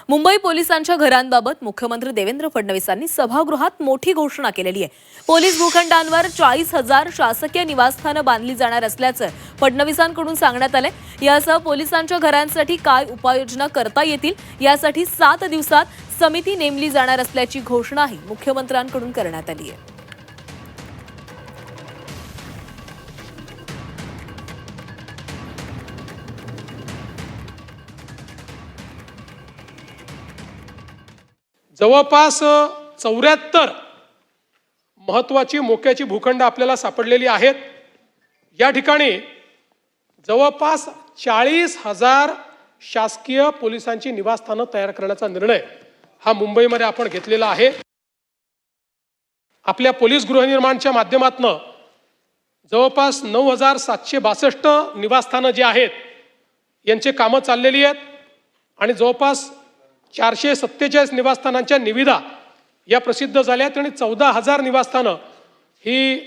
मुंबई पोलिसांच्या घरांबाबत मुख्यमंत्री देवेंद्र फडणवीसांनी सभागृहात मोठी घोषणा केलेली आहे। पोलीस भूखंडांवर 40,000 शासकीय निवासस्थानं बांधली जाणार असल्याचं फडणवीसांकडून सांगण्यात आलंय। यासह पोलिसांच्या घरांसाठी काय उपाययोजना करता येतील यासाठी 7 दिवसात समिती नेमली जाणार असल्याची घोषणाही मुख्यमंत्र्यांकडून करण्यात आली आहे। जवळपास 74 महत्त्वाची मोक्याची भूखंड आपल्याला सापडलेली आहेत। या ठिकाणी जवळपास 40,000 शासकीय पोलिसांची निवासस्थानं तयार करण्याचा निर्णय हा मुंबईमध्ये आपण घेतलेला आहे। आपल्या पोलीस गृहनिर्माणच्या माध्यमातून जवळपास 9,762 निवासस्थानं जी आहेत यांचे कामं चाललेली आहेत आणि जवळपास 447 निवासस्थानांच्या निविदा या प्रसिद्ध झाल्या आणि 14,000 निवासस्थानं ही